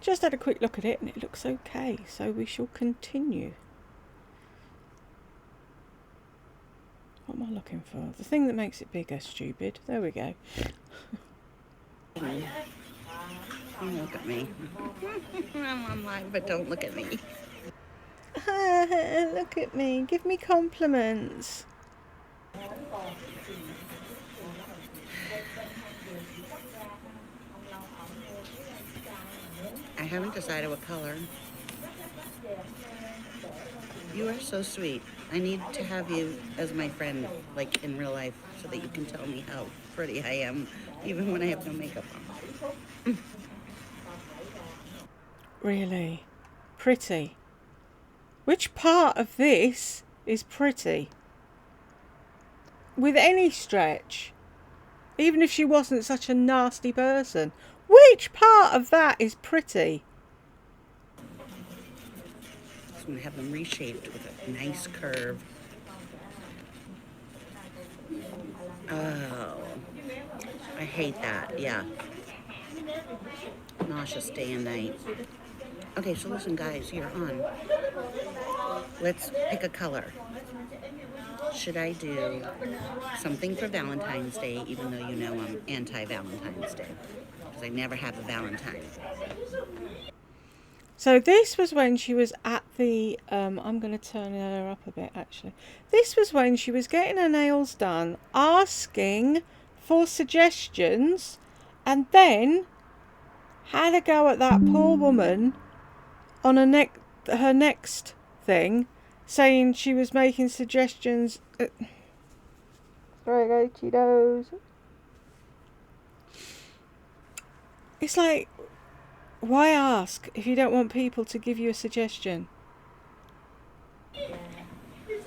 Just had a quick look at it and it looks okay, so we shall continue. What am I looking for? The thing that makes it bigger, stupid. There we go. Don't look at me. I'm on live, but don't look at me. Look at me. Give me compliments. I haven't decided what color. You are so sweet. I need to have you as my friend, like in real life, so that you can tell me how pretty I am, even when I have no makeup on. Really? Pretty? Which part of this is pretty? With any stretch? Even if she wasn't such a nasty person. Which part of that is pretty? So I'm going to have them reshaped with a nice curve. Oh, I hate that. Yeah. Nauseous day and night. Okay, so listen, guys, you're on. Let's pick a color. Should I do something for Valentine's Day, even though you know I'm anti-Valentine's Day? Because I never have a Valentine. So this was when she was at the, I'm going to turn her up a bit actually. This was when she was getting her nails done, asking for suggestions, and then had a go at that poor woman on her next thing, saying she was making suggestions. There you go, Cheetos. It's like, why ask if you don't want people to give you a suggestion?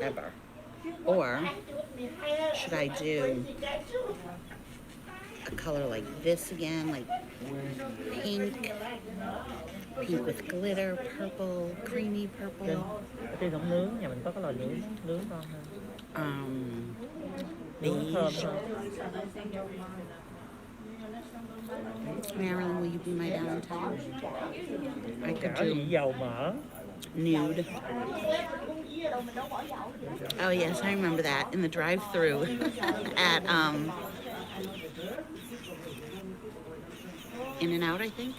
Ever. Or should I do a color like this again, like pink with glitter, purple, creamy purple. Cái giống nướng, nhà mình có cái lò nướng ngon hơn. Beige. Marilyn, will you be my Valentine? I could do Dầu mỡ. Nude. Oh yes, I remember that in the drive-thru at In-N-Out, I think.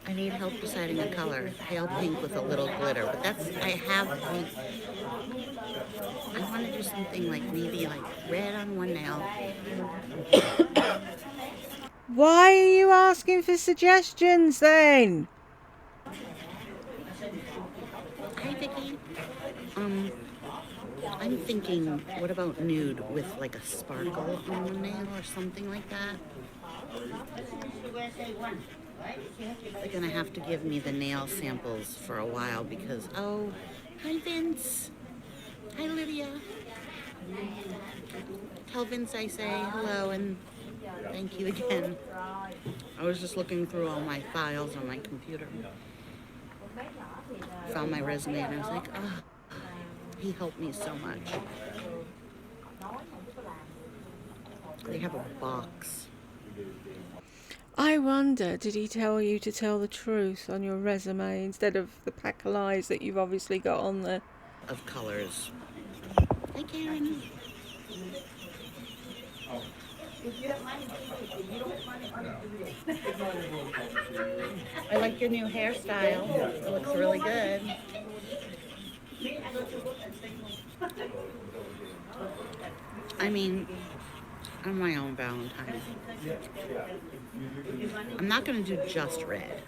I need help deciding a color. Pale pink with a little glitter, but that's, I want to do something like maybe like red on one nail. Why are you asking for suggestions then? Hi, Vicky. I'm thinking, what about nude with like a sparkle on the nail or something like that? They're gonna have to give me the nail samples for a while because, oh, hi Vince. Hi Lydia. Tell Vince I say hello and thank you again. I was just looking through all my files on my computer. Found my resume and I was like, oh, he helped me so much. They have a box. I wonder, did he tell you to tell the truth on your resume instead of the pack of lies that you've obviously got on there? Of colors. Hi, Karen. I like your new hairstyle. It looks really good. I mean, I'm my own Valentine. I'm not going to do just red.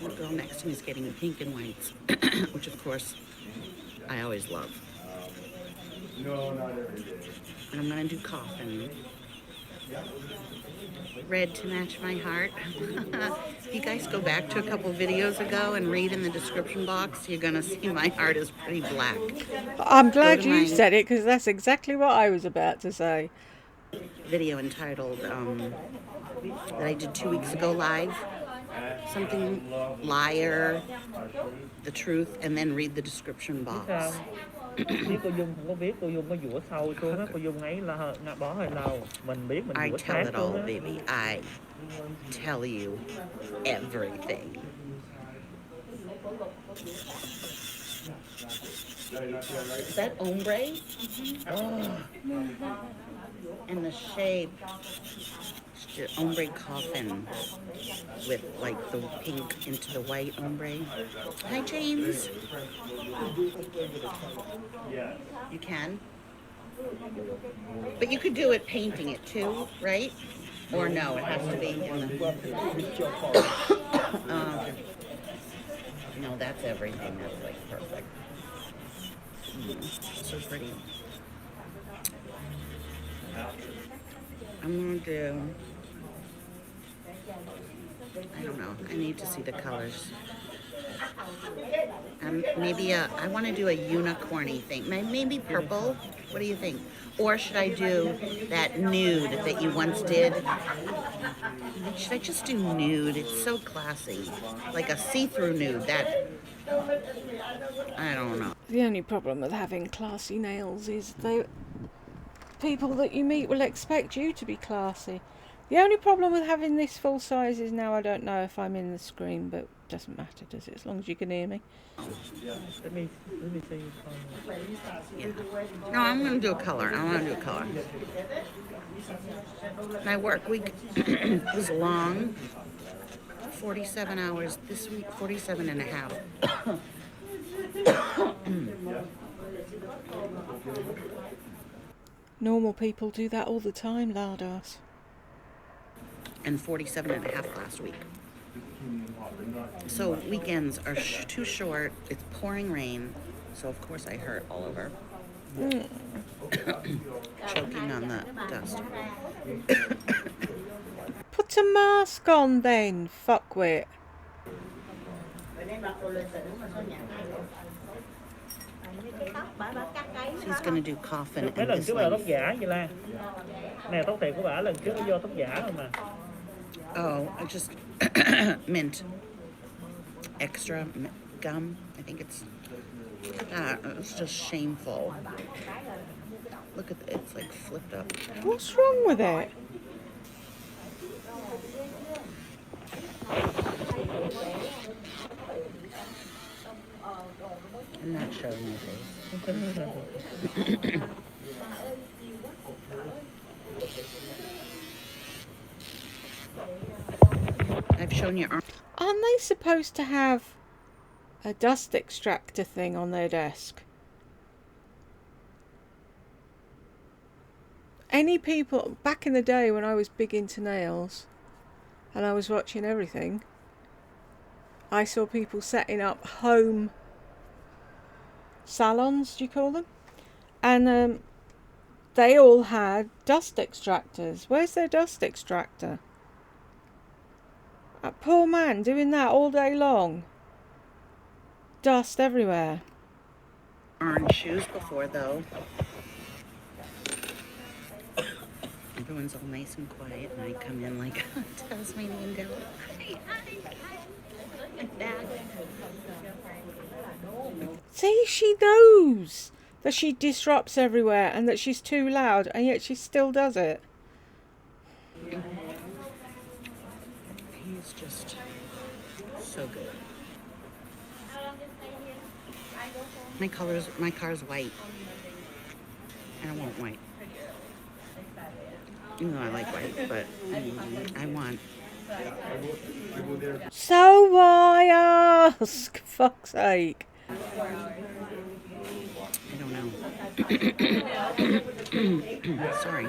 The girl next to me is getting pink and whites, which of course I always love. And I'm going to do coffin. Red to match my heart. If you guys go back to a couple videos ago and read in the description box, you're going to see my heart is pretty black. I'm glad you said it because that's exactly what I was about to say. Video entitled that I did 2 weeks ago live. something liar, the truth, and then read the description Biết box. sao? Biết cô Dung không có biết, cô Dung có vũa sâu xuống á, cô Dung ấy là bỏ hơi lâu. Mình biết mình I vũa tell sát it luôn all, á. baby. I tell you everything. Is that ombre? Oh. And the shape. Ombre coffin with like the pink into the white ombre. Hi, James. You can? But you could do it painting it too, right? Or no, it has to be in the... no, that's everything. That's like perfect. So pretty. I'm gonna do... I don't know. I need to see the colors. Maybe I want to do a unicorny thing. Maybe purple. What do you think? Or should I do that nude that you once did? Should I just do nude? It's so classy. Like a see-through nude. That... I don't know. The only problem with having classy nails is people that you meet will expect you to be classy. The only problem with having this full size is now I don't know if I'm in the screen, but it doesn't matter, does it? As long as you can hear me. Let me see. Yeah. No, I'm going to do a color. I want to do a color. My work week was long. 47 hours this week, 47 and a half. Normal people do that all the time, lardass. And 47 and a half last week. So weekends are too short. It's pouring rain. So of course I hurt all over. Choking on the dust. Put a mask on then, fuckwit. She's gonna do coffin Mấy and lần this trước là tóc one. giả vậy Lan. Nè tóc thiệt của bả lần trước nó do tóc giả thôi mà. Oh, I just mint extra gum. I think it's just shameful. Look at it's like flipped up. What's wrong with it? I'm not showing my face. I've shown your arm. Aren't they supposed to have a dust extractor thing on their desk? Any people, back in the day when I was big into nails and I was watching everything, I saw people setting up home salons, do you call them? And they all had dust extractors. Where's their dust extractor? That poor man doing that all day long. Dust everywhere. Orange shoes before though. Everyone's all nice and quiet, and I come in like a Tasmanian devil. Like that. See, she knows that she disrupts everywhere and that she's too loud, and yet she still does it. He's just so good. My car's white. And I want white. Even though I like white, but I want. So why ask? Fuck's sake. I don't know. Sorry.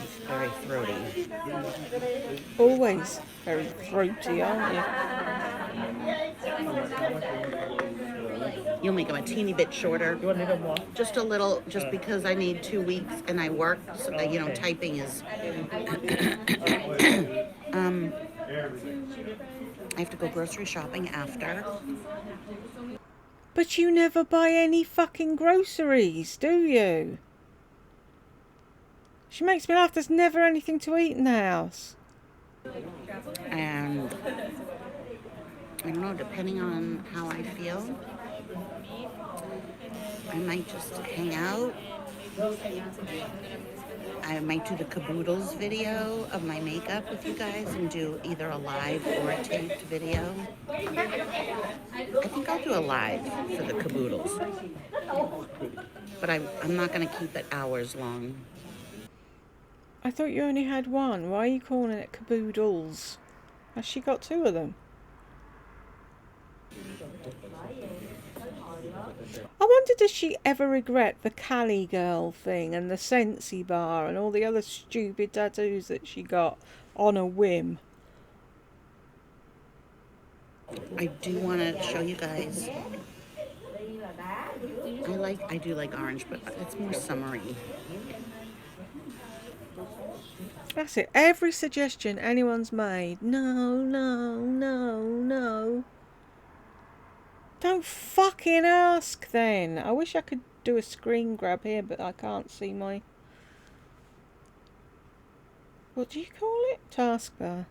It's very throaty. Always very throaty, aren't you? You'll make them a teeny bit shorter. You want to more? Just a little, just because I need 2 weeks and I work, so, typing is... I have to go grocery shopping after. But you never buy any fucking groceries, do you? She makes me laugh. There's never anything to eat in the house. And I don't know, depending on how I feel, I might just hang out. I might do the caboodles video of my makeup with you guys and do either a live or a taped video. I think I'll do a live for the caboodles. But I'm not going to keep it hours long. I thought you only had one. Why are you calling it caboodles? Has she got two of them? I wonder, does she ever regret the Cali girl thing and the Sensi bar and all the other stupid tattoos that she got on a whim? I do want to show you guys. I do like orange, but it's more summery. That's it. Every suggestion anyone's made. No, no, no, no. Don't fucking ask then. I wish I could do a screen grab here, but I can't see my... What do you call it? Taskbar.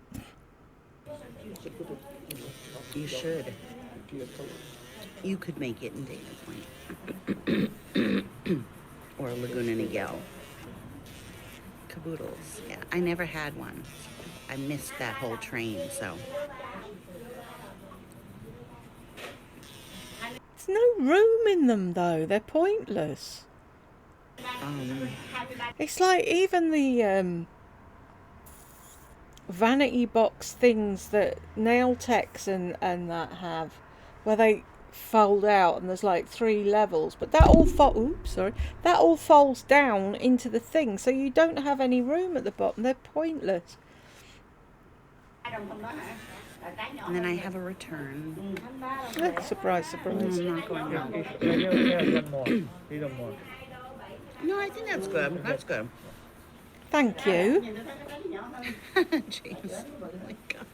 You should. You could make it in Dana Point. Or Laguna Niguel. Caboodles. Yeah, I never had one. I missed that whole train, so... There's no room in them though. They're pointless. It's like even the vanity box things that nail techs and that have, where they fold out and there's like 3 levels, but that all that all folds down into the thing, so you don't have any room at the bottom. They're pointless. And then I have a return. Surprise, surprise. I'm not going out. One more. One more. No, I think that's good. That's good. Thank you. James. Oh my God.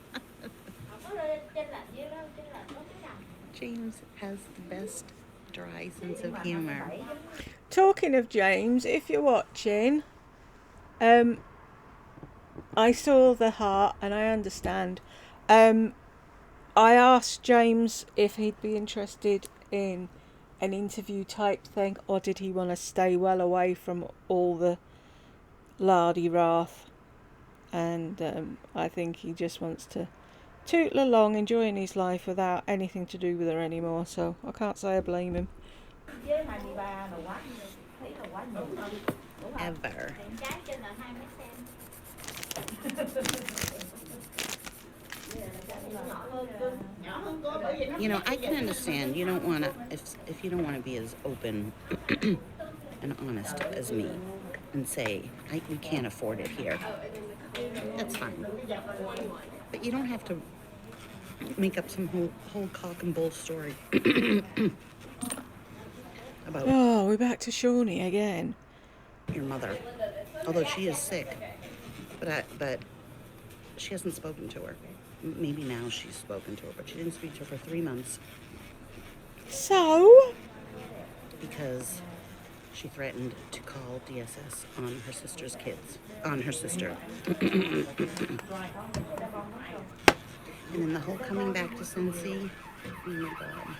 James has the best dry sense of humor. Talking of James, if you're watching, I saw the heart and I understand. I asked James if he'd be interested in an interview type thing, or did he want to stay well away from all the lardy wrath, and I think he just wants to tootle along, enjoying his life without anything to do with her anymore, so I can't say I blame him. Ever. You know, I can understand. You don't want to, if you don't want to be as open and honest as me and say, we can't afford it here. That's fine. But you don't have to make up some whole cock and bull story about... Oh, we're back to Shawnee again. Your mother. Although she is sick. But she hasn't spoken to her. Maybe now she's spoken to her, but she didn't speak to her for 3 months. So? Because she threatened to call DSS on her sister's kids. On her sister. And then the whole coming back to Cincy. Oh my God.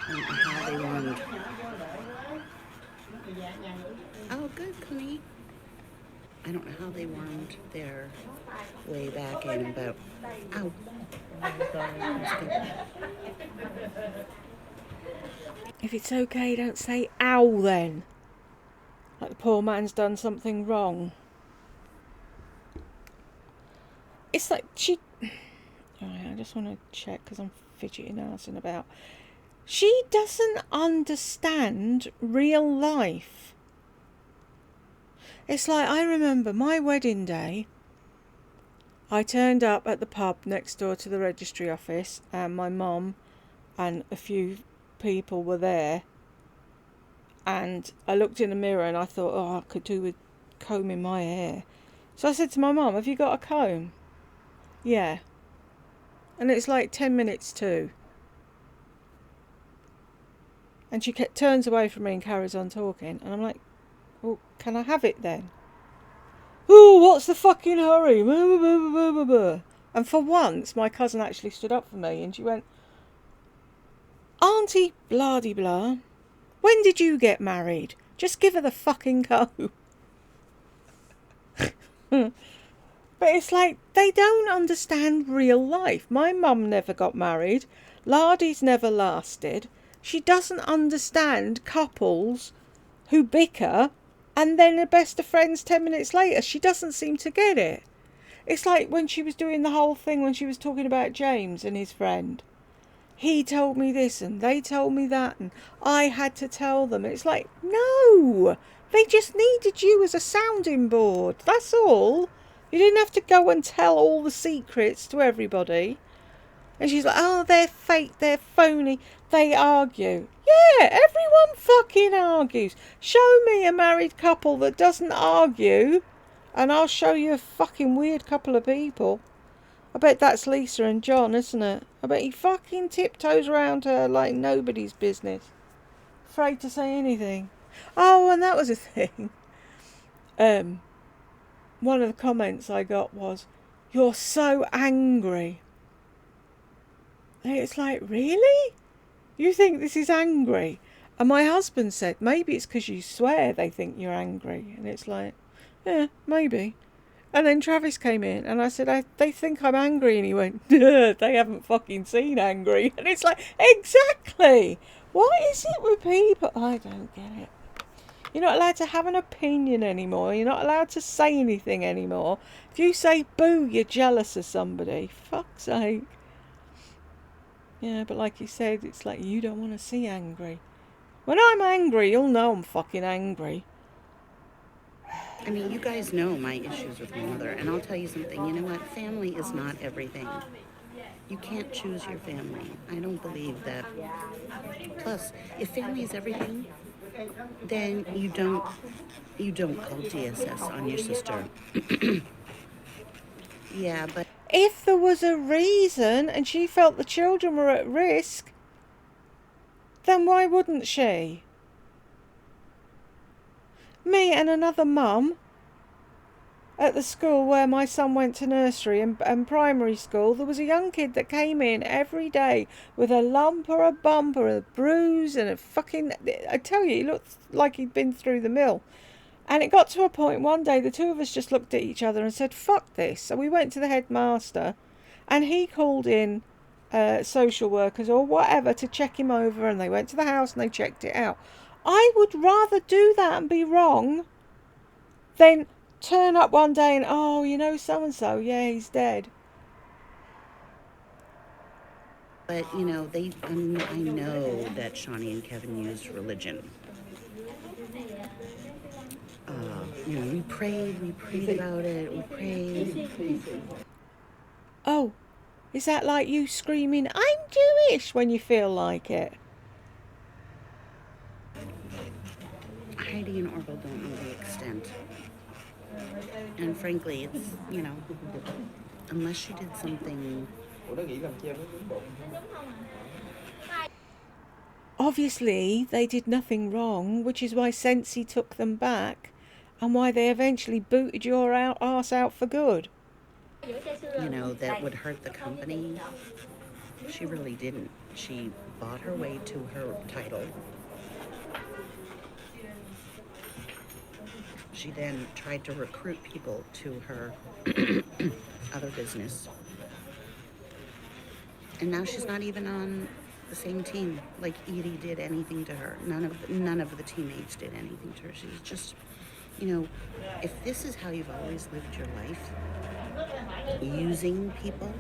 I don't know how they learned. Oh, good, Connie. I don't know how they wormed their way back in, but... Ow. If it's okay, don't say ow then. Like the poor man's done something wrong. It's like she... Alright, I just want to check because I'm fidgeting arsing about. She doesn't understand real life. It's like, I remember my wedding day. I turned up at the pub next door to the registry office, and my mum and a few people were there. And I looked in the mirror and I thought, oh, I could do with combing my hair. So I said to my mum, have you got a comb? Yeah. And it's like 10 minutes to. And she turns away from me and carries on talking. And I'm like, well, can I have it then? Oh, what's the fucking hurry? And for once, my cousin actually stood up for me and she went, Auntie blah-de-blah, when did you get married? Just give her the fucking go. But it's like, they don't understand real life. My mum never got married. Lardy's never lasted. She doesn't understand couples who bicker and then are best of friends 10 minutes later. She doesn't seem to get it. It's like when she was doing the whole thing when she was talking about James and his friend. He told me this and they told me that and I had to tell them. It's like, no, they just needed you as a sounding board. That's all. You didn't have to go and tell all the secrets to everybody. And she's like, oh, they're fake, they're phony, they argue. Yeah, everyone fucking argues. Show me a married couple that doesn't argue and I'll show you a fucking weird couple of people. I bet that's Lisa and John, isn't it? I bet he fucking tiptoes around her like nobody's business. Afraid to say anything. Oh, and that was a thing. One of the comments I got was, you're so angry. And it's like, really? You think this is angry? And my husband said, maybe it's because you swear they think you're angry. And it's like, yeah, maybe. And then Travis came in and I said, they think I'm angry. And he went, they haven't fucking seen angry. And it's like, exactly. What is it with people? I don't get it. You're not allowed to have an opinion anymore. You're not allowed to say anything anymore. If you say boo, you're jealous of somebody. Fuck's sake. Yeah, but like you said, it's like you don't want to see angry. When I'm angry, you'll know I'm fucking angry. I mean, you guys know my issues with my mother, and I'll tell you something. You know what? Family is not everything. You can't choose your family. I don't believe that. Plus, if family is everything, then you don't call DSS on your sister. Yeah, but If there was a reason and she felt the children were at risk, then why wouldn't she? Me and another mum at the school where my son went to nursery and primary school, there was a young kid that came in every day with a lump or a bump or a bruise and a fucking... I tell you, he looked like he'd been through the mill. And it got to a point one day the two of us just looked at each other and said, fuck this. So we went to the headmaster and he called in social workers or whatever to check him over, and they went to the house and they checked it out. I would rather do that and be wrong than turn up one day and, oh, you know, so-and-so, yeah, he's dead. But, you know, I know that Shawnee and Kevin used religion. You know, we prayed about it, we prayed. Oh, is that like you screaming, I'm Jewish, when you feel like it? Heidi and Orville don't know the extent. And frankly, it's, you know, unless you did something... Obviously, they did nothing wrong, which is why Sensi took them back and why they eventually booted your arse out for good. You know, that would hurt the company. She really didn't. She bought her way to her title. She then tried to recruit people to her other business. And now she's not even on the same team like Edie did anything to her. None of the teammates did anything to her. She's just, you know, if this is how you've always lived your life, using people,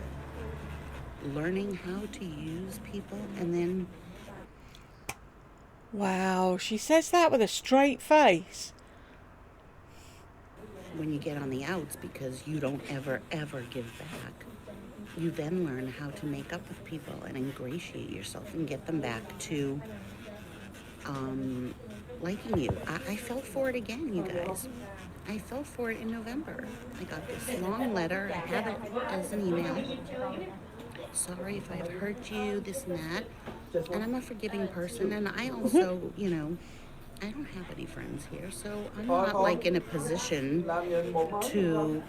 learning how to use people, and then... Wow, she says that with a straight face. When you get on the outs because you don't ever give back, you then learn how to make up with people and ingratiate yourself and get them back to liking you. I fell for it again, you guys. I fell for it in November. I got this long letter. I have it as an email. Sorry if I've hurt you, this and that. And I'm a forgiving person. And I also, you know, I don't have any friends here, so I'm not like in a position to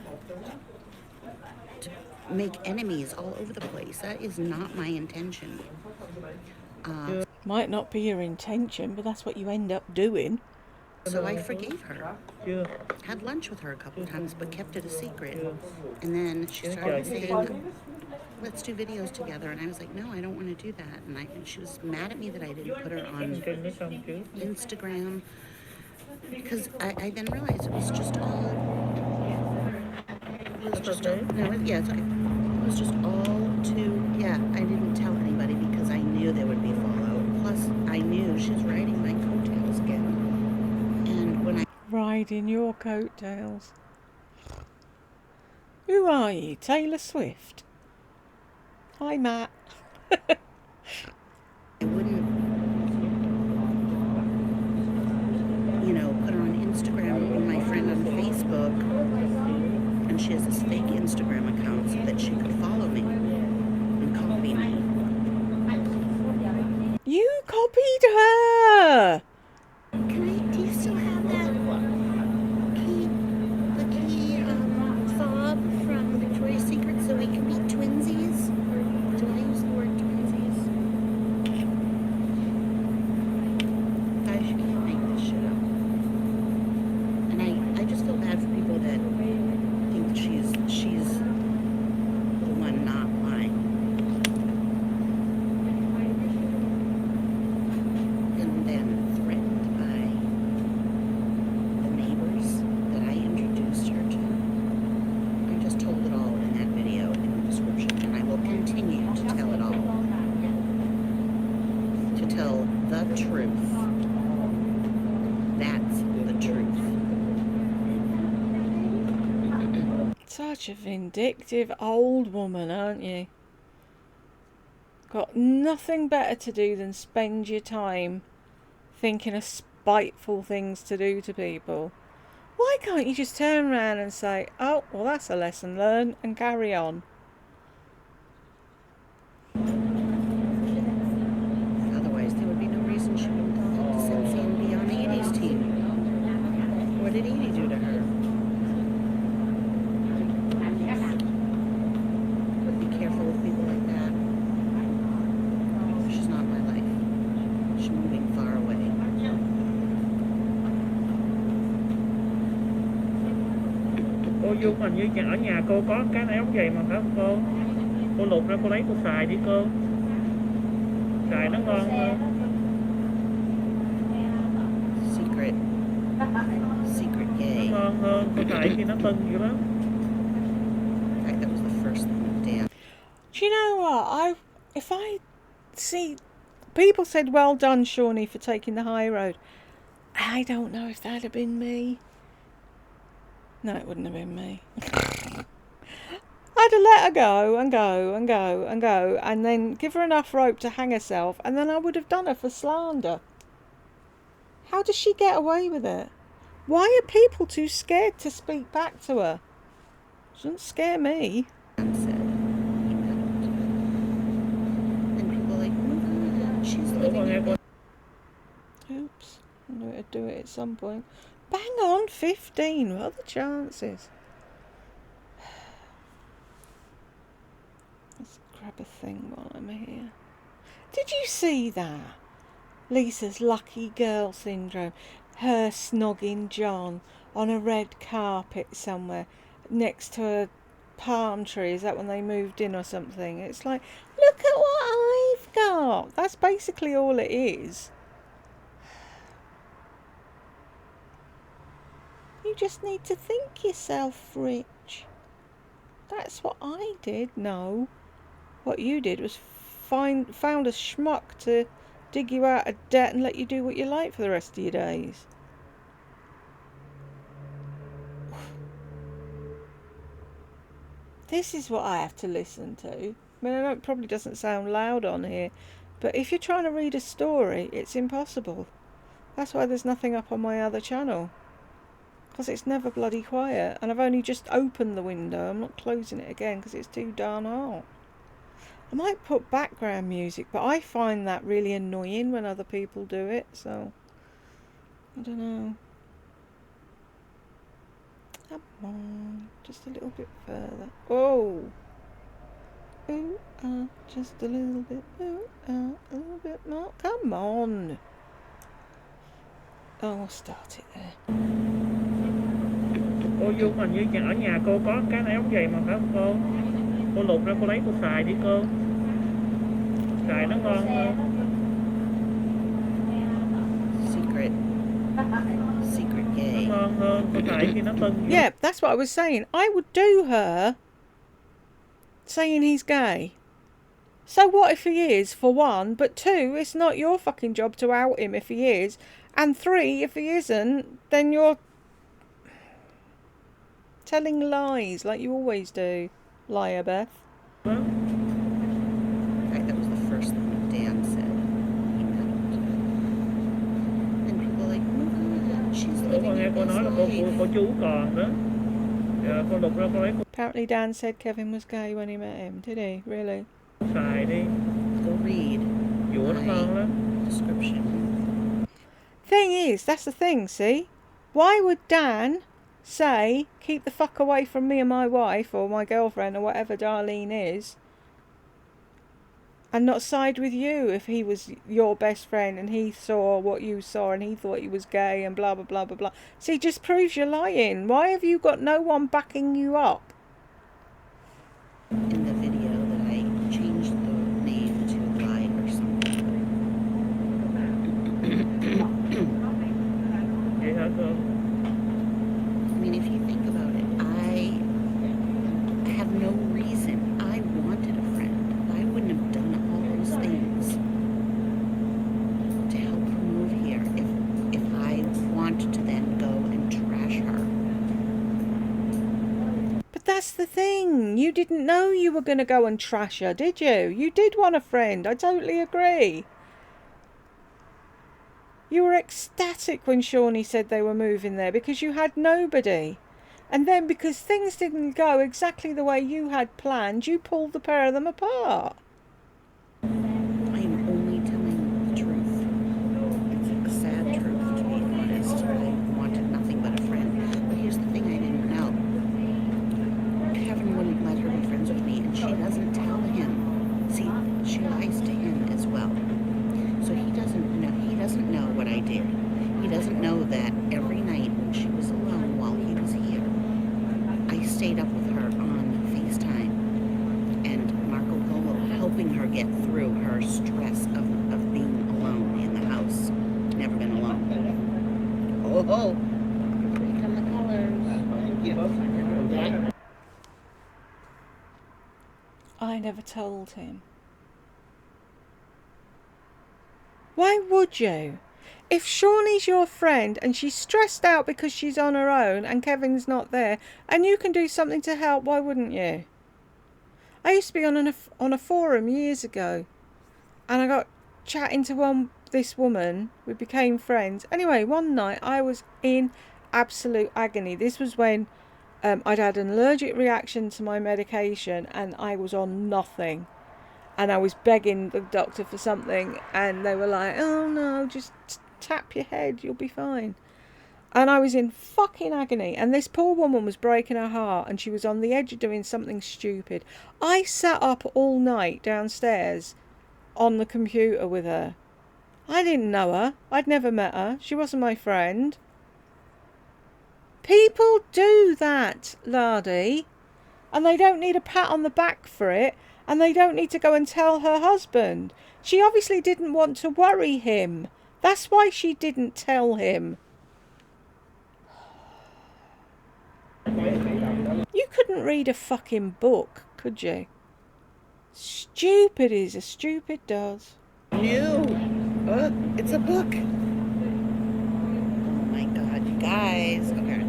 make enemies all over the place. That is not my intention. Might not be your intention, but that's what you end up doing. So I forgave her. Had lunch with her a couple times, but kept it a secret. And then she started saying, let's do videos together. And I was like, no, I don't want to do that. And she was mad at me that I didn't put her on Instagram. Because I then realized it was just all... It was just all... No, yeah, it's okay. It was just all too... Yeah, I didn't tell anybody because I knew there would be fallout. Plus, I knew she was riding my coattails again. And when I... Riding your coattails. Who are you, Taylor Swift? Hi, Matt. I wouldn't, you know, put her on Instagram or my friend on Facebook, and she has this fake Instagram account so that she could follow me and copy me. You copied her! Do you still have that key fob from Victoria's Secret so we can be twinsies? Do I use the word twinsies? Guys, you can't make this shit up. And I just feel bad for people that think that she's the one not lying. And then threatened by the neighbors that I introduced her to. I just told it all in that video in the description, and I will continue to tell it all. To tell the truth. That's the truth. Such a vindictive old woman, aren't you? Got nothing better to do than spend your time thinking of spiteful things to do to people. Why can't you just turn around and say, oh, well, that's a lesson learned, and carry on? Otherwise, there would be no reason she wouldn't have to Cincy and be on Edie's team. What did Edie do to her? Be careful with people like that. She's not my life. She's moving far away. Cô Dung hình như ở nhà cô có cái áo giày mà phải không cô? Cô lục ra cô lấy cô xài đi cô. Xài nó ngon hơn. Secret gay. Nó ngon hơn, cô xài khi nó tưng dữ lắm. In fact, that was the first damn. Do you know what? If I see... People said, well done, Shawnee, for taking the high road. I don't know if that'd have been me. No, it wouldn't have been me. I'd have let her go and go and go and go and then give her enough rope to hang herself, and then I would have done her for slander. How does she get away with it? Why are people too scared to speak back to her? She doesn't scare me. And people are like, oh my God, she's living it. Oops, I knew it'd do it at some point. Bang on, 15. What are the chances? Let's grab a thing while I'm here. Did you see that? Lisa's lucky girl syndrome. Her snogging John on a red carpet somewhere next to a palm tree. Is that when they moved in or something? It's like, look at what I've got. That's basically all it is. You just need to think yourself rich. That's what I did. No. What you did was found a schmuck to dig you out of debt and let you do what you like for the rest of your days. This is what I have to listen to. I mean, I know it probably doesn't sound loud on here, but if you're trying to read a story, it's impossible. That's why there's nothing up on my other channel. Because it's never bloody quiet, and I've only just opened the window. I'm not closing it again because it's too darn hot. I might put background music, but I find that really annoying when other people do it, so I don't know. Come on, just a little bit further. Oh! Ooh, just a little bit. Ooh, a little bit more. Come on! Oh, we'll start it there. Cô Dung hình như ở nhà cô có cái áo giày mà phải không cô? Cô lục ra cô lấy cô xài đi cô. Xài nó ngon hơn. Secret gay. Nó ngon hơn, cô xài khi nó tưng. Yeah, that's what I was saying. I would do her saying he's gay. So what if he is, for one, but two, it's not your fucking job to out him if he is, and three, if he isn't, then you're telling lies like you always do, liar Beth. That was the first thing Dan said. He met him. And people were like, oh my God, she's living her best life. Cô chú còn đó. Dạ, cô lục ra cô lấy cô Apparently Dan said Kevin was gay when he met him, did he? Really? xài đi. Go read Dũa nó ngon lắm. description. Thing is, that's the thing, see? Why would Dan say, keep the fuck away from me and my wife, or my girlfriend, or whatever Darlene is, and not side with you if he was your best friend and he saw what you saw and he thought he was gay and blah, blah, blah, blah, blah. See, just proves you're lying. Why have you got no one backing you up? In the video that I changed the name to Lie or something. Vậy hả cô? I mean, if you think about it, I have no reason. I wanted a friend. I wouldn't have done all those things to help her move here if I wanted to then go and trash her. But that's the thing. You didn't know you were going to go and trash her, did you? You did want a friend. I totally agree. You were ecstatic when Shawnee said they were moving there because you had nobody. And then because things didn't go exactly the way you had planned, you pulled the pair of them apart. I am only telling the truth. It's a sad truth, to be honest. I wanted nothing but a friend. But here's the thing I didn't know. Kevin wouldn't let her be friends with me, and she doesn't tell him. See, she lies to him as well. So he doesn't know what I did. He doesn't know that every night when she was alone while he was here, I stayed up with her on FaceTime and Marco Polo helping her get through her stress of being alone in the house. Never been alone. Oh, here come the colors. I never told him. Why would you? If Shawnee's your friend and she's stressed out because she's on her own and Kevin's not there and you can do something to help, why wouldn't you? I used to be on a forum years ago and I got chatting to this woman. We became friends. Anyway, one night I was in absolute agony. This was when I'd had an allergic reaction to my medication and I was on nothing. And I was begging the doctor for something and they were like, oh no, just tap your head, you'll be fine. And I was in fucking agony and this poor woman was breaking her heart and she was on the edge of doing something stupid. I sat up all night downstairs on the computer with her. I didn't know her. I'd never met her. She wasn't my friend. People do that, Lardy. And they don't need a pat on the back for it. And they don't need to go and tell her husband. She obviously didn't want to worry him. That's why she didn't tell him. You couldn't read a fucking book, could you? Stupid is as stupid does. New. It's a book. Oh my God, you guys. Okay.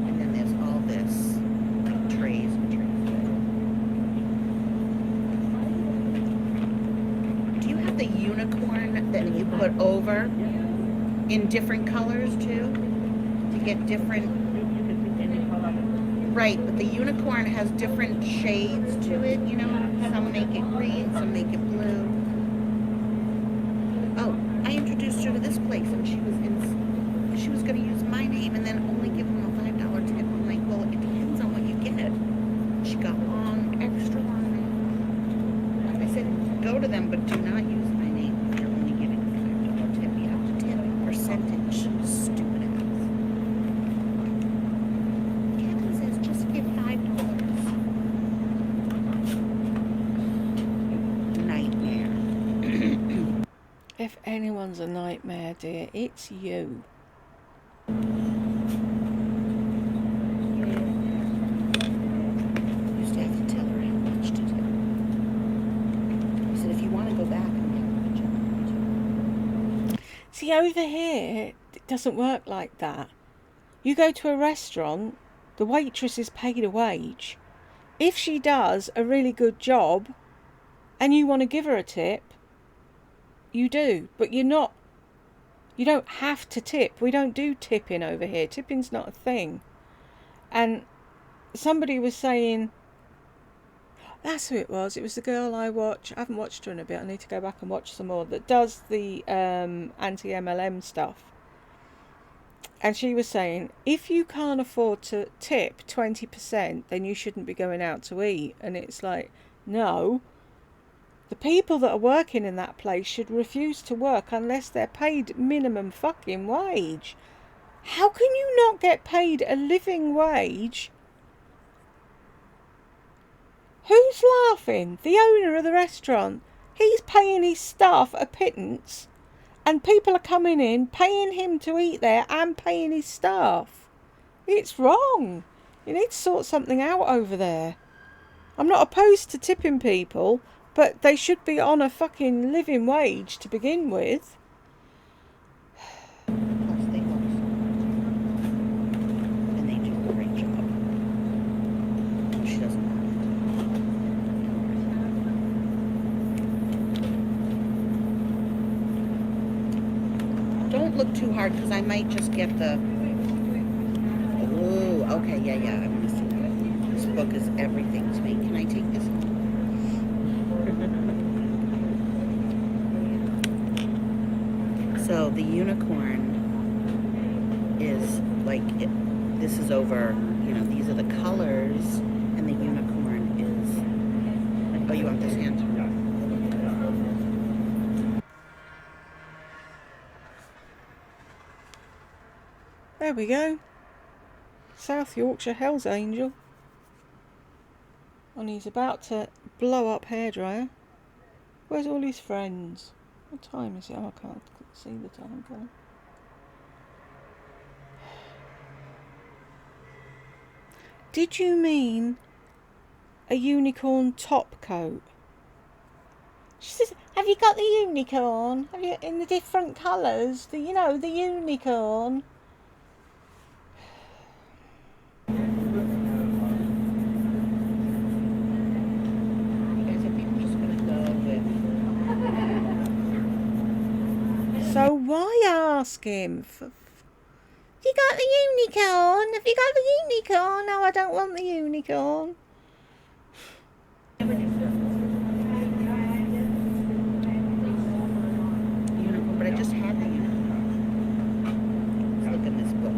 And then there's all this, like trays and trays. Do you have the unicorn that you put over in different colors too? To get different. Right, but the unicorn has different shades to it, you know? Some make it green, some make it blue. Oh, I introduced her to this place and she was going to use my name and then only give them a $5 tip. I'm like, well, it depends on what you get. She got long, extra long name. I said, go to them, but do not use my name. You're only giving a $5 tip. You have to tip a percentage. Stupid ass. Kevin says, just give $5. Nightmare. If anyone's a nightmare, dear, it's you. Used to have to tell her how much to tip. I said, if you want to go back and have a job. See, over here, it doesn't work like that. You go to a restaurant, the waitress is paid a wage. If she does a really good job and you want to give her a tip, you do. But you don't have to tip. We don't do tipping over here. Tipping's not a thing. And somebody was saying, that's who it was. It was the girl I watch. I haven't watched her in a bit. I need to go back and watch some more. That does the anti-MLM stuff. And she was saying, if you can't afford to tip 20%, then you shouldn't be going out to eat. And it's like, no. The people that are working in that place should refuse to work unless they're paid minimum fucking wage. How can you not get paid a living wage? Who's laughing? The owner of the restaurant. He's paying his staff a pittance. And people are coming in, paying him to eat there and paying his staff. It's wrong. You need to sort something out over there. I'm not opposed to tipping people, but they should be on a fucking living wage to begin with. Plus they host. And they do a great job. She doesn't want it. Don't look too hard because I might just get the... Oh, okay, yeah, I'm missing it. This book is everything to me. Can I take this home? So the unicorn is like, this is over, you know, these are the colors, and the unicorn is, oh, you want this hand? There we go. South Yorkshire Hell's Angel. And he's about to blow up hairdryer. Where's all his friends? What time is it? Oh, I can't see the time, can I? Did you mean a unicorn top coat? She says, have you got the unicorn? Have you in the different colours? The unicorn. So why ask him? You got the unicorn? Have you got the unicorn? No, I don't want the unicorn. Unicorn, but I just had the unicorn. Let's look in this book.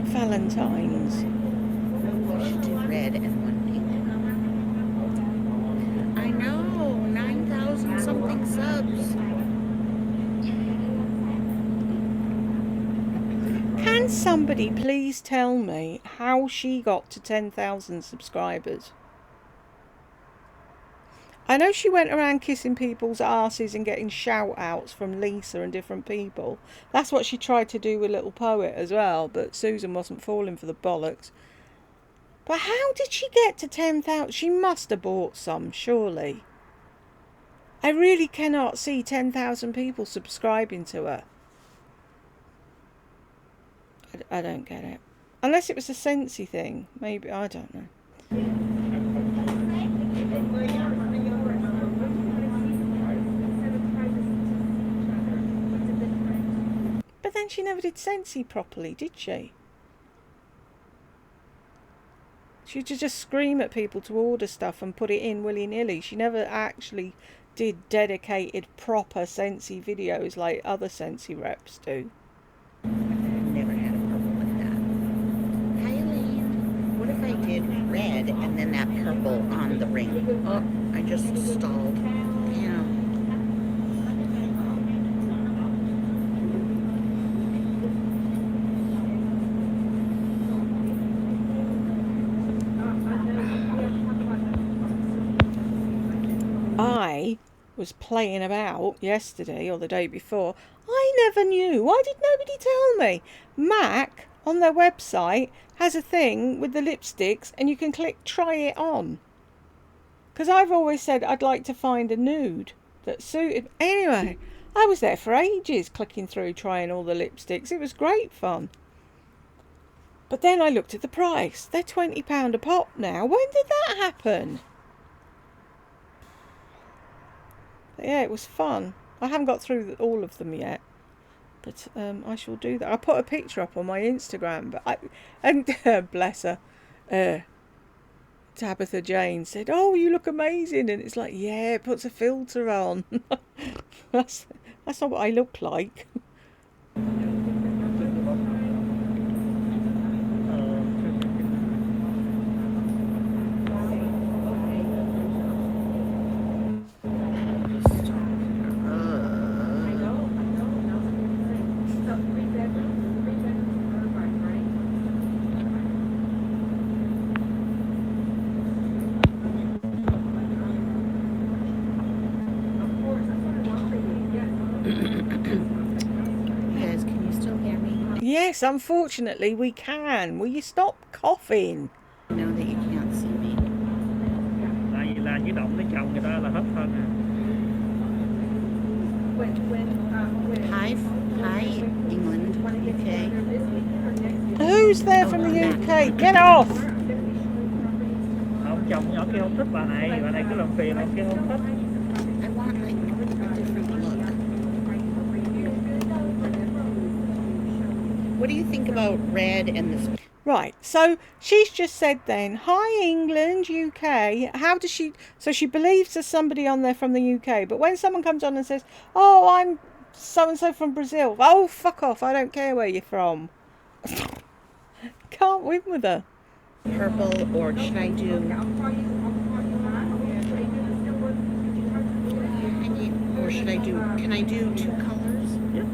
Valentine's. We should do red and one pink. I know, 9,000 something subs. Can somebody please tell me how she got to 10,000 subscribers? I know she went around kissing people's asses and getting shout outs from Lisa and different people. That's what she tried to do with Little Poet as well, but Susan wasn't falling for the bollocks. But how did she get to 10,000? She must have bought some, surely. I really cannot see 10,000 people subscribing to her. I don't get it. Unless it was a Scentsy thing. Maybe, I don't know. But then she never did Scentsy properly, did she? She used to just scream at people to order stuff and put it in willy-nilly. She never actually did dedicated proper Scentsy videos like other Scentsy reps do. Never had a purple like that. Hi, Elaine. What if I did red and then that purple on the ring? Oh, I just stalled. Yeah. I was playing about yesterday or the day before. I never knew. Why did nobody tell me? MAC on their website has a thing with the lipsticks and you can click try it on. Because I've always said I'd like to find a nude that suited. Anyway, I was there for ages clicking through trying all the lipsticks. It was great fun. But then I looked at the price. They're £20 a pop now. When did that happen? But yeah, it was fun. I haven't got through all of them yet, but I shall do that. I put a picture up on my Instagram, but bless her, Tabitha Jane said, "Oh, you look amazing," and it's like, yeah, it puts a filter on. that's not what I look like. Yes, unfortunately we can. Will you stop coughing? Now that you can't see me. Tại vì là với động tới chồng người ta là hết phân à. Hi, England, UK. Who's there from the UK? Get off! Ông chồng nhỏ kia không thích bà này cứ làm phiền, ông kia không thích. I want like a different look. What do you think about red and this? Right, so she's just said then, hi England, UK. How does she, so she believes there's somebody on there from the UK, but when someone comes on and says, oh, I'm so-and-so from Brazil, oh, fuck off, I don't care where you're from. Can't win with her. Purple, or should I do, can I do two colors? Yeah.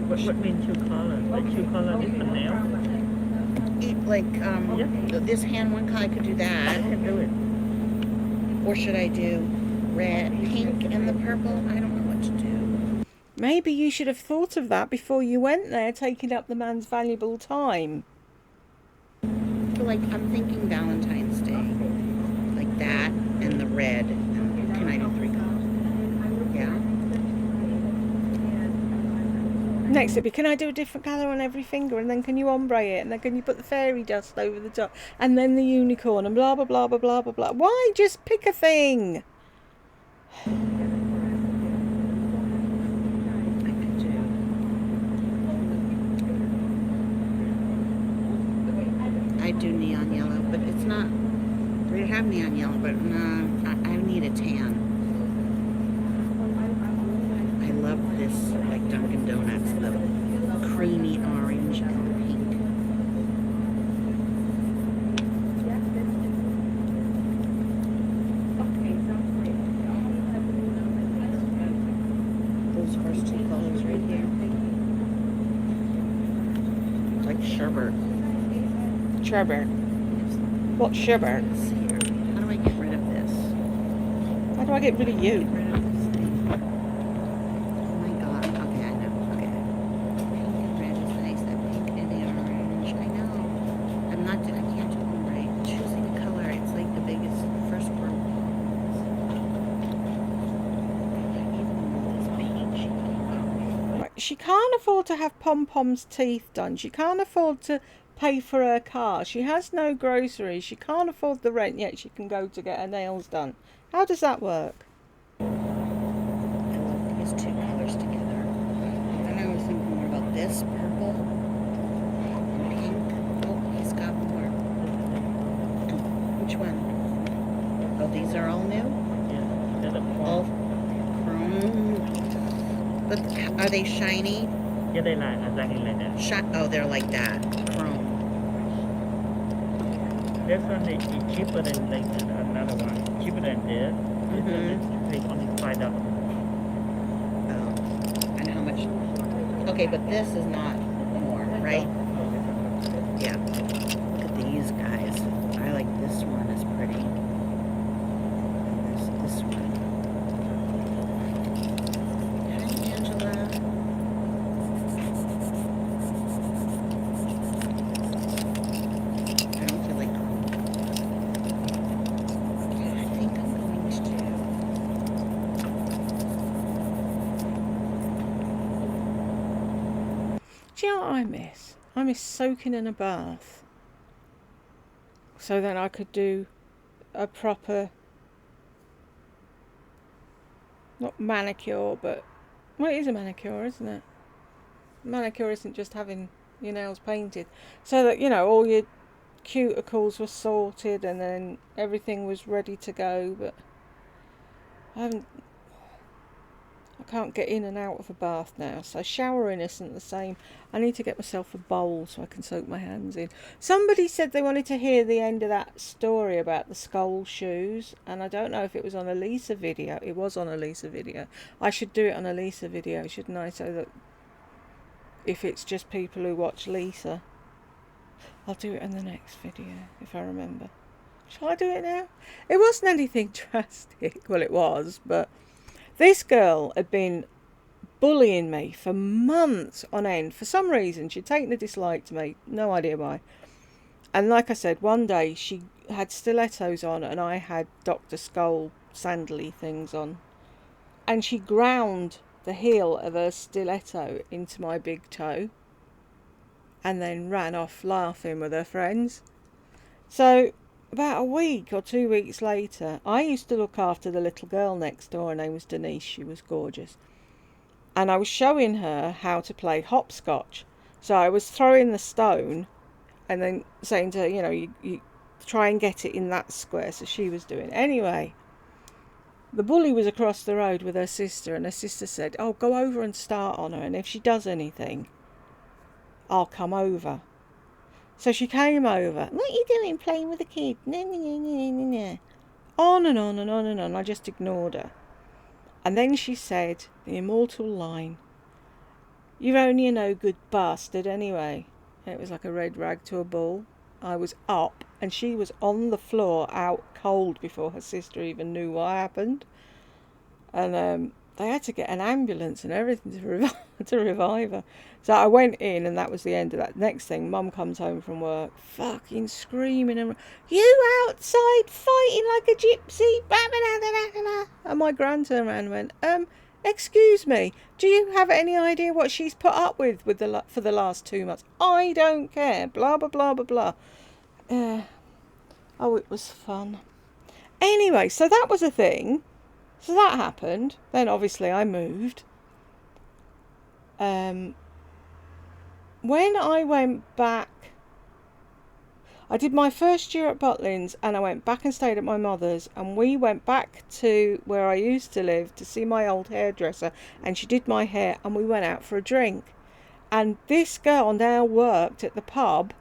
What mean two colors? Like two colors different now? This hand one color, I could do that. I can do it. Or should I do red, pink, and the purple? I don't know what to do. Maybe you should have thought of that before you went there, taking up the man's valuable time. So I'm thinking Valentine's Day. Like that and the red. Can I do three colors? Yeah? Next it'd be, can I do a different colour on every finger, and then can you ombre it, and then can you put the fairy dust over the top, and then the unicorn, and blah blah blah blah blah blah blah. Why just pick a thing? I do neon yellow, but it's not, we have neon yellow, but no, I need a tan. I love this, like Dunkin' Donuts, the creamy orange and the pink. Those first two colors right here. It's like sherbet. Sherbet. What sherbet? How do I get rid of this? do I get rid of you? Get rid of this thing. Oh my god. Okay, I know. Okay. Pink and red is nice. That pink and the orange. I know. I can't do them right. Choosing a color, it's like the biggest first world problems. Even this peachy. Right, she can't afford to have Pom-Pom's teeth done. She can't afford to pay for her car. She has no groceries. She can't afford the rent, yet she can go to get her nails done. How does that work? I love these two colors together. Then I was thinking more about this purple and pink. Oh, he's got more. Which one? Oh, these are all new? Yeah, they're the All chrome. chrome. But are they shiny? Yeah, they like exactly like that. Oh, they're like that. Chrome. This one is cheaper than like another one. Cheaper than this. This one is like only $5. Oh. And how much? Okay, but this is not more, right? Yeah. Look at these guys. I like this one. It's pretty. And this one. Hi, Angela. I don't feel like I think I'm going to do. Do you know what I miss? I miss soaking in a bath. So then I could do a proper, not manicure, but, well, it is a manicure, isn't it? Manicure isn't just having your nails painted. So that, you know, all your cuticles were sorted and then everything was ready to go, but I can't get in and out of a bath now, so showering isn't the same. I need to get myself a bowl so I can soak my hands in. Somebody said they wanted to hear the end of that story about the skull shoes, and I don't know if it was on a Lisa video. It was on a Lisa video. I should do it on a Lisa video, shouldn't I? So that if it's just people who watch Lisa, I'll do it in the next video if I remember. Shall I do it now? It wasn't anything drastic. Well, it was, but this girl had been bullying me for months on end. For some reason, she'd taken a dislike to me. No idea why. And like I said, one day she had stilettos on and I had Dr. Skull sandally things on. And she ground the heel of her stiletto into my big toe and then ran off laughing with her friends. So about a week or 2 weeks later, I used to look after the little girl next door. Her name was Denise. She was gorgeous. And I was showing her how to play hopscotch. So I was throwing the stone and then saying to her, you know, you try and get it in that square. So she was doing. Anyway, the bully was across the road with her sister, and her sister said, oh, go over and start on her, and if she does anything, I'll come over. So she came over. What are you doing, playing with a kid? On and on and on and on. I just ignored her. And then she said the immortal line, you're only a no good bastard anyway. And it was like a red rag to a bull. I was up and she was on the floor out cold before her sister even knew what happened. And they had to get an ambulance and everything to revive her. So I went in and that was the end of that. Next thing, Mum comes home from work, fucking screaming, and you outside fighting like a gypsy. And my gran turned around and went, excuse me, do you have any idea what she's put up with for the last 2 months? I don't care, blah, blah, blah, blah, blah. Oh, it was fun. Anyway, so that was a thing. So that happened. Then obviously I moved. When I went back, I did my first year at Butlins and I went back and stayed at my mother's, and we went back to where I used to live to see my old hairdresser, and she did my hair and we went out for a drink. And this girl now worked at the pub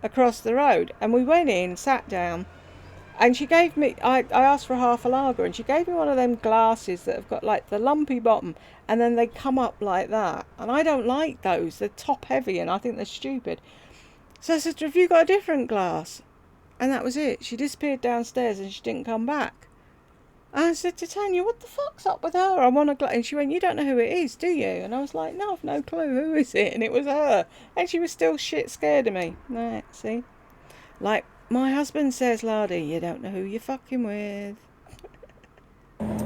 across the road, and we went in, sat down, and she gave me, I asked for half a lager, and she gave me one of them glasses that have got like the lumpy bottom and then they come up like that, and I don't like those. They're top heavy and I think they're stupid. So I said, have you got a different glass? And that was it. She disappeared downstairs and she didn't come back. I said to Tanya, what the fuck's up with her? I want to and she went, you don't know who it is, do you? And I was like, no, I've no clue. Who is it? And it was her. And she was still shit scared of me. Right, see? Like my husband says, Lardy, you don't know who you're fucking with. Careful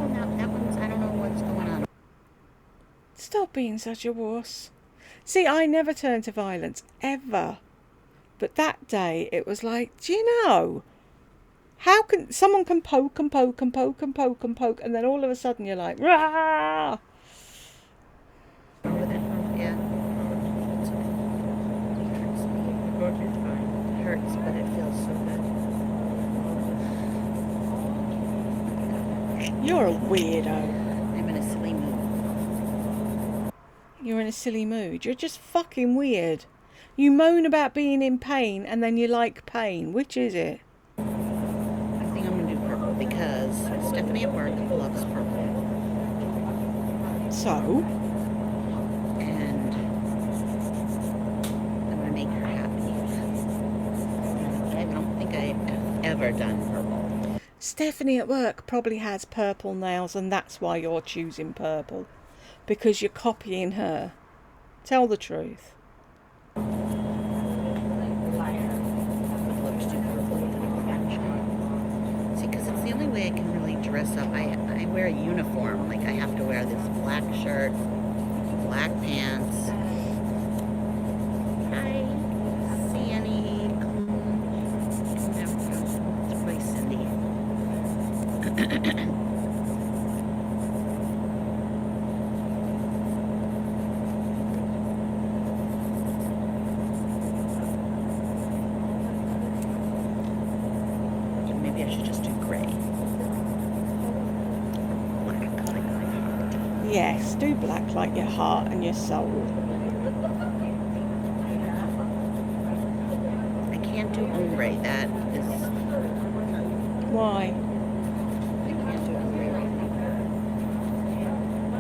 now, that one's, I don't know what's going on. Stop being such a wuss. See, I never turn to violence, ever. But that day, it was like, do you know? How can someone can poke and poke and poke and poke and poke, and then all of a sudden you're like, rah! Yeah. It hurts, but it feels so good. You're a weirdo. I'm in a silly mood. You're in a silly mood. You're just fucking weird. You moan about being in pain, and then you like pain. Which is it? I think I'm gonna do purple because Stephanie at work loves purple. So? And I'm gonna make her happy. I don't think I've ever done purple. Stephanie at work probably has purple nails, and that's why you're choosing purple. Because you're copying her. Tell the truth. See, because it's the only way I can really dress up. I wear a uniform. Like, I have to wear this black shirt, black pants. Hi, see any? It's probably Cindy. Maybe I should just do gray. Black, like my heart. Yes, do black like your heart and your soul. I can't do ombre. That is. Why? I can't do ombre right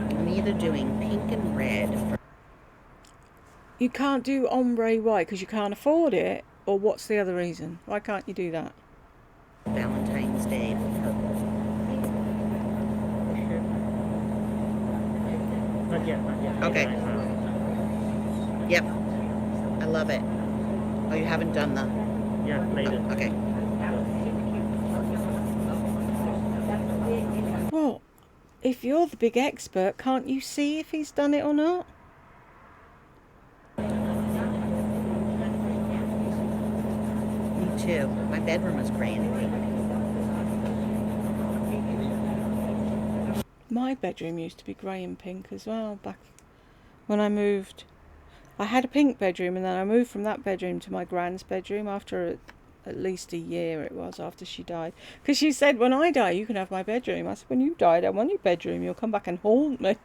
now. I'm either doing pink and red. You can't do ombre. Why? Because you can't afford it? Or what's the other reason? Why can't you do that? Valentine's Day purple. Not yet, not yet. Okay. Yep. I love it. Oh, you haven't done the... Yeah, later. Oh, okay. Well, if you're the big expert, can't you see if he's done it or not? Me too. My bedroom is gray and pink. My bedroom used to be grey and pink as well back when I moved. I had a pink bedroom, and then I moved from that bedroom to my grand's bedroom after at least a year it was after she died. Because she said, when I die, you can have my bedroom. I said, when you die, I don't want your bedroom. You'll come back and haunt me.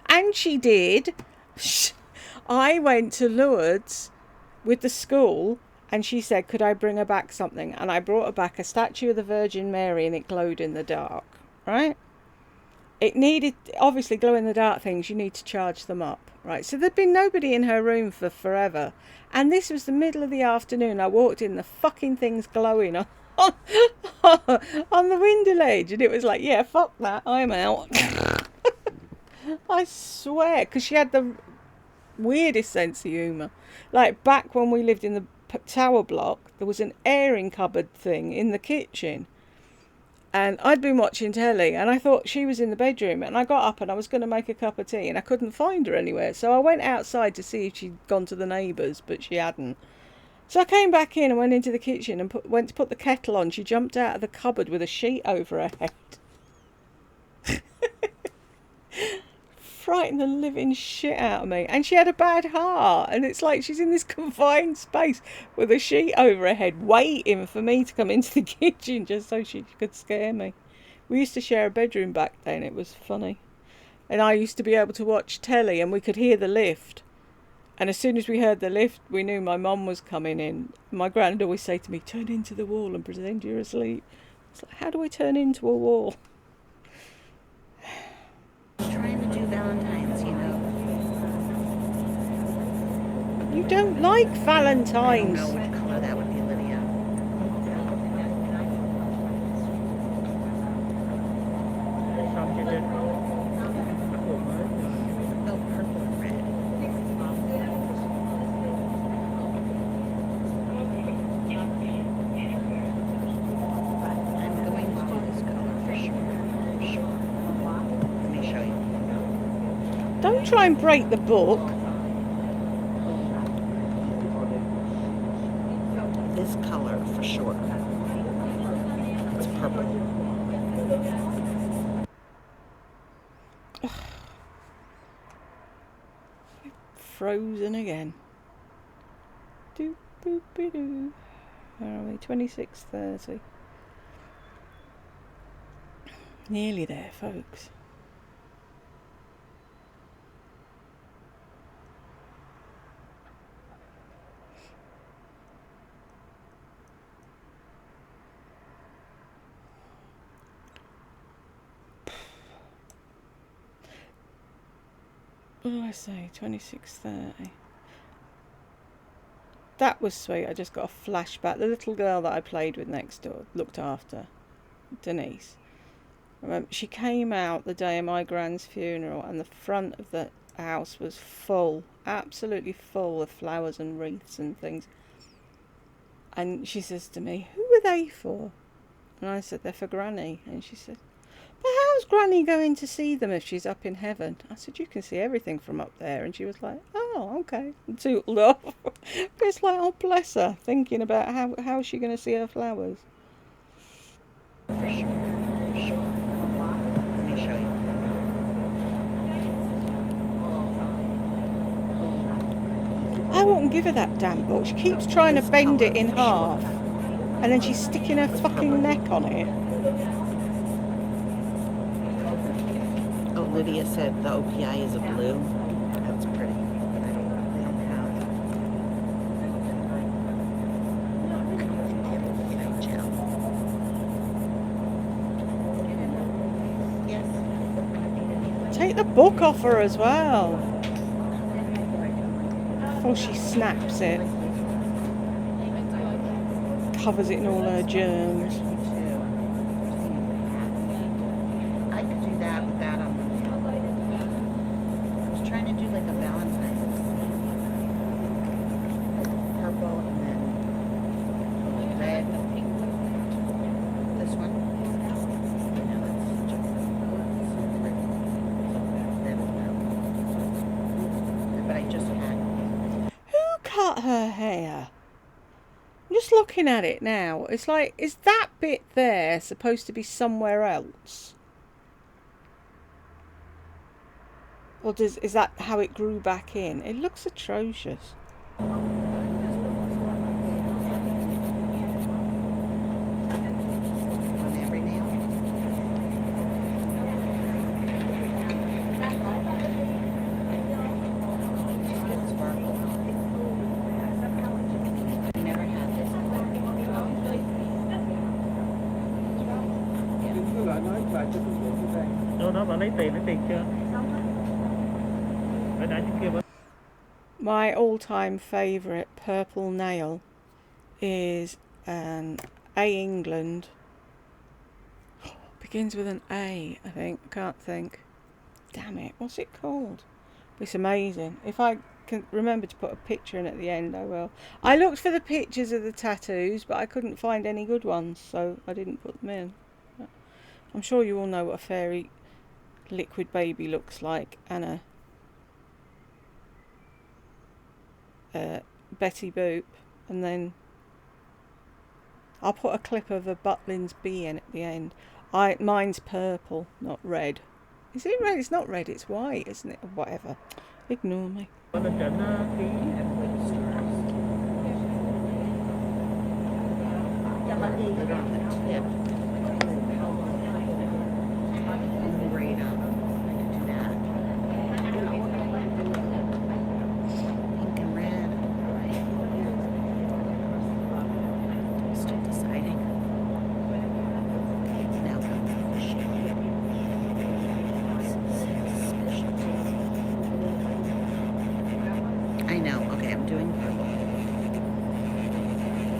And she did. I went to Lourdes with the school, and she said, could I bring her back something? And I brought her back a statue of the Virgin Mary, and it glowed in the dark, right? It needed, obviously, glow-in-the-dark things, you need to charge them up, right? So there'd been nobody in her room for forever. And this was the middle of the afternoon. I walked in, the fucking thing's glowing on the window ledge. And it was like, yeah, fuck that, I'm out. I swear, because she had the weirdest sense of humour. Like, back when we lived in the tower block, there was an airing cupboard thing in the kitchen. And I'd been watching telly, and I thought she was in the bedroom, and I got up and I was going to make a cup of tea, and I couldn't find her anywhere. So I went outside to see if she'd gone to the neighbours, but she hadn't. So I came back in and went into the kitchen and went to put the kettle on. She jumped out of the cupboard with a sheet over her head. Frightened the living shit out of me. And she had a bad heart, and it's like she's in this confined space with a sheet over her head waiting for me to come into the kitchen just so she could scare me. We used to share a bedroom back then. It was funny. And I used to be able to watch telly, and we could hear the lift. And as soon as we heard the lift, we knew my mum was coming in. My gran would always say to me, turn into the wall and pretend you're asleep. It's like, how do I turn into a wall? Trying to do Valentine's, you know. You don't like I don't Valentine's. know which color that would be, Lydia. Don't try and break the book. This color for sure. It's purple. Frozen again. Doo boop doo. Where are we? 26:30. Nearly there, folks. What did I say? 26:30. That was sweet. I just got a flashback. The little girl that I played with next door, looked after, Denise. She came out the day of my grand's funeral, and the front of the house was full, absolutely full of flowers and wreaths and things. And she says to me, "Who are they for?" And I said, "They're for Granny." And she said, "But how's Granny going to see them if she's up in heaven?" I said, "You can see everything from up there." And she was like, "Oh, okay," and tootled off. It's like, oh, bless her, thinking about how's she going to see her flowers. For sure. For sure. Let me show you. I won't give her that damn book. She keeps trying to bend it in half, and then she's sticking her fucking neck on it. Oh, Lydia said the OPI is a blue. That's pretty. Take the book off her as well, before she snaps it. Covers it in all her germs. I could do that with that on the I was trying to do like a Valentine's. Purple and then red. This one. But I just had. Who cut her hair? I'm just looking at it now. It's like, is that bit there supposed to be somewhere else? Or is that how it grew back in? It looks atrocious. Đâu đó bạn lấy tiền chưa? Ở nãy trước kia bạn. My all-time favourite purple nail is an A England. Begins with an A, I think. I can't think. Damn it, what's it called? It's amazing. If I can remember to put a picture in at the end, I will. I looked for the pictures of the tattoos, but I couldn't find any good ones, so I didn't put them in. I'm sure you all know what a fairy liquid baby looks like, and a Betty Boop, and then I'll put a clip of a Butlins bee in at the end. Mine's purple, not red. Is it red? It's not red, it's white, isn't it? Or whatever. Ignore me. Bên trên ký I know. Okay, I'm doing purple.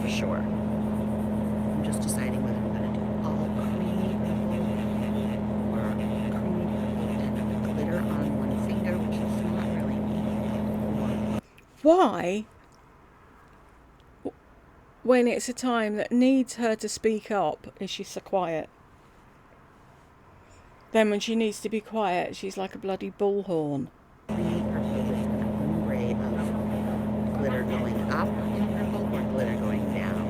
For sure. I'm just deciding whether I'm going to do all creamy purple or creamy purple and glitter on one finger, which is not really me. Why, when it's a time that needs her to speak up, is she so quiet? Then when she needs to be quiet, she's like a bloody bullhorn. glitter going up in purple or glitter going down?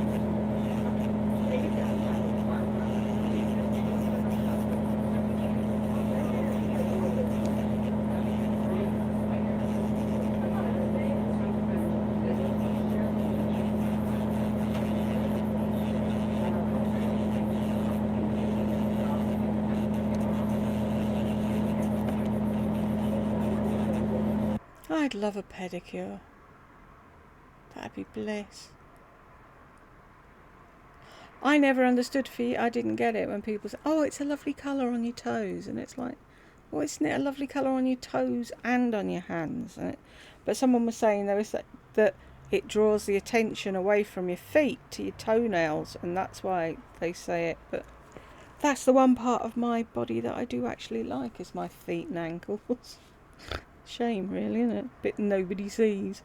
I'd love a pedicure. That'd be bliss. I never understood feet. I didn't get it when people say, oh, it's a lovely colour on your toes. And it's like, well, isn't it a lovely colour on your toes and on your hands? But someone was saying that it draws the attention away from your feet to your toenails. And that's why they say it. But that's the one part of my body that I do actually like, is my feet and ankles. Shame, really, isn't it? Bit nobody sees.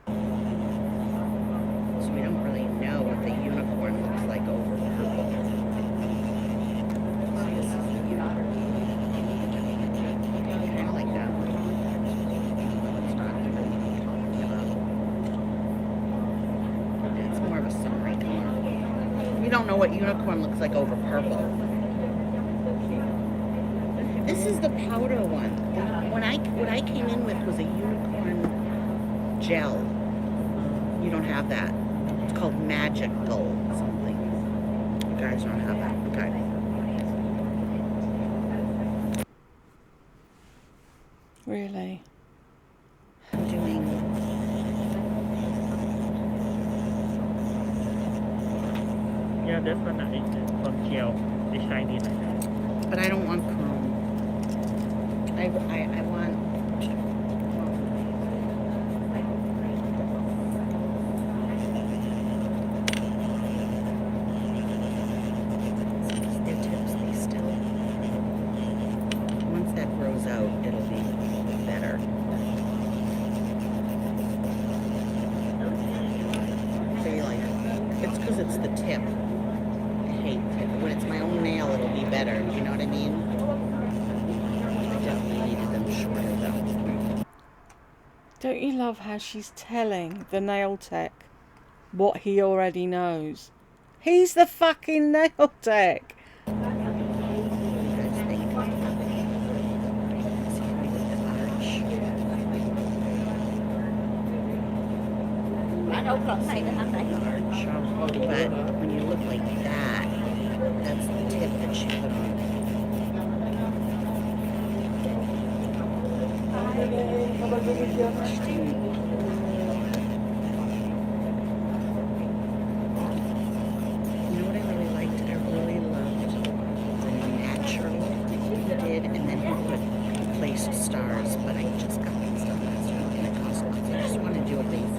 So we don't really know what the unicorn looks like over purple. Kind of like that. It's more of a summery color. We don't know what unicorn looks like over purple. This is the powder one. What I came in with was a unicorn gel. You don't have that. It's called Magical something. You guys don't have that. Okay. Really? I'm doing... Yeah, that's one from gel, the shiny like that. But I don't want chrome. I want... Their tips, they still... Once that grows out, it'll be better. See, like, it's because it's the tip. I hate tip. When it's my own nail, it'll be better. You know what I mean? Shorter though. Don't you love how she's telling the nail tech what he already knows? He's the fucking nail tech. But when you look like that, that's the tip that she put on. You know what I really liked? I really loved the natural he did, and then he placed stars. But I just got these done last week, and it cost lots. I just want to do a basic.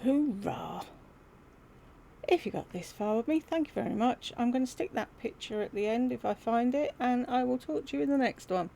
Hoorah! If you got this far with me, thank you very much. I'm going to stick that picture at the end if I find it, and I will talk to you in the next one.